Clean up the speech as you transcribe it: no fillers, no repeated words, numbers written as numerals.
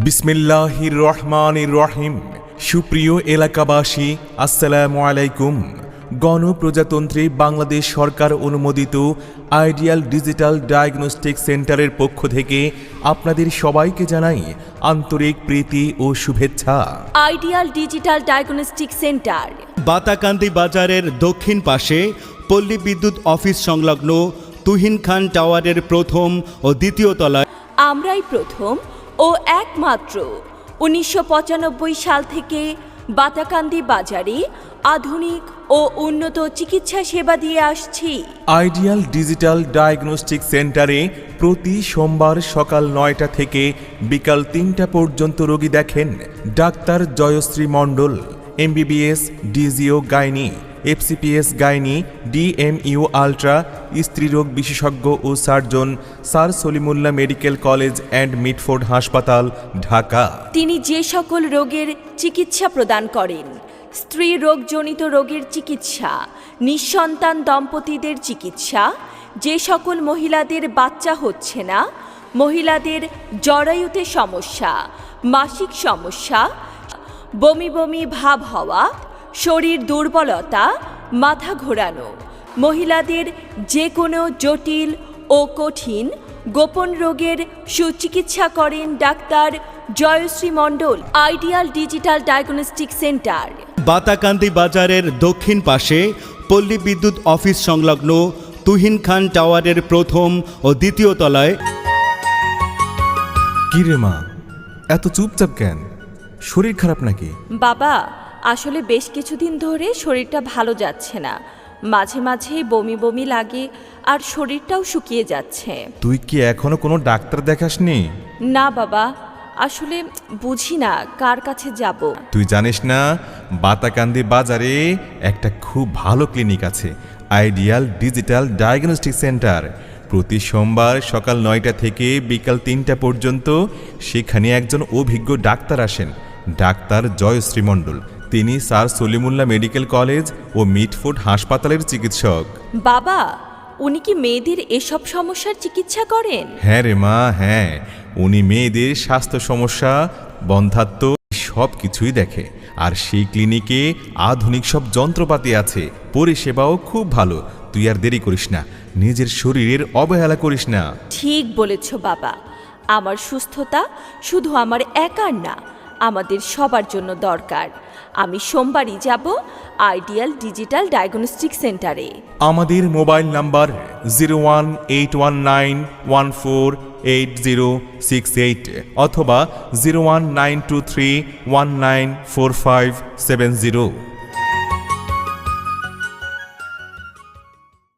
বিসমিল্লাহির রহমানির রহিম। সুপ্রিয় এলাকাবাসী, আসসালামু আলাইকুম। গণপ্রজাতন্ত্রী বাংলাদেশ সরকার অনুমোদিত আইডিয়াল ডিজিটাল ডায়াগনস্টিক সেন্টারের পক্ষ থেকে আপনাদের সবাইকে জানাই আন্তরিক প্রীতি ও শুভেচ্ছা। Ideal digital diagnostic centre Batakandi বাজারের দক্ষিণ পাশে পল্লী বিদ্যুৎ অফিস সংলগ্ন তুহিন খান টাওয়ারের প্রথম ও দ্বিতীয় তলায় আমরাই প্রথম ও একমাত্র ১৯৯৫ সাল থেকে বাতাকান্দি বাজারে আধুনিক ও উন্নত চিকিৎসা সেবা দিয়ে আসছি। আইডিয়াল ডিজিটাল ডায়াগনস্টিক সেন্টারে প্রতি সোমবার সকাল ৯টা থেকে বিকাল ৩টা পর্যন্ত রোগী দেখেন doctor Joyshree Mondal, MBBS, DGO gynae, FCPS gynae, DMU ultra, স্ত্রীরোগ বিশেষজ্ঞ ও surgeon, sir Salimullah medical college and Mitford হাসপাতাল, ঢাকা। তিনি যে সকল রোগের চিকিৎসা প্রদান করেন: স্ত্রী রোগজনিত রোগের চিকিৎসা, নিঃসন্তান দম্পতিদের চিকিৎসা, যে সকল মহিলাদের বাচ্চা হচ্ছে না, মহিলাদের জরায়ুতে সমস্যা, মাসিক সমস্যা, বমি বমি ভাব হওয়া, শরীর দুর্বলতা, মাথা ঘোরানো, মহিলাদের যে কোনো জটিল ও কঠিন গোপন রোগের সুচিকিৎসা করেন doctor Joyshree Mondal. Ideal digital diagnostic centre Batakandi বাজারের দক্ষিণ পাশে পল্লী বিদ্যুৎ অফিস সংলগ্ন তুহিন খান টাওয়ারের প্রথম ও দ্বিতীয় তলায়। কি রে মা, এত চুপচাপ কেন? শরীর খারাপ নাকি? বাবা, আসলে বেশ কিছুদিন ধরে শরীরটা ভালো যাচ্ছে না, মাঝে মাঝেই বমি বমি লাগে আর শরীরটাও শুকিয়ে যাচ্ছে। তুই কি এখনো কোনো ডাক্তার দেখাসনি? না বাবা, আসলে বুঝি না কার কাছে যাব। তুই জানিস না, বাতাকান্দি বাজারে একটা খুব ভালো ক্লিনিক আছে, আইডিয়াল ডিজিটাল ডায়াগনস্টিক সেন্টার। প্রতি সোমবার সকাল ৯টা থেকে বিকাল ৩টা পর্যন্ত সেখানে একজন অভিজ্ঞ ডাক্তার আসেন, ডাক্তার জয়শ্রী মণ্ডল। তিনি স্যার সলিমুল্লাহ মেডিকেল কলেজ ও মিটফোর্ড হাসপাতালের চিকিৎসক। বাবা, উনি কি মেয়েদের এসব সমস্যার চিকিৎসা করেন? হ্যাঁ রে মা, হ্যাঁ, উনি মেয়েদের স্বাস্থ্য সমস্যা, বন্ধ্যাত্ব সব কিছুই দেখে। আর সেই ক্লিনিকে আধুনিক সব যন্ত্রপাতি আছে, পরিষেবাও খুব ভালো। তুই আর দেরি করিস না, নিজের শরীরের অবহেলা করিস না। ঠিক বলেছ বাবা, আমার সুস্থতা শুধু আমার একার না, আমাদের সবার জন্য দরকার। আমি সোমবারই যাব আইডিয়াল ডিজিটাল ডায়াগনস্টিক সেন্টারে। আমাদের মোবাইল নাম্বার 0181148068 অথবা 01923194570।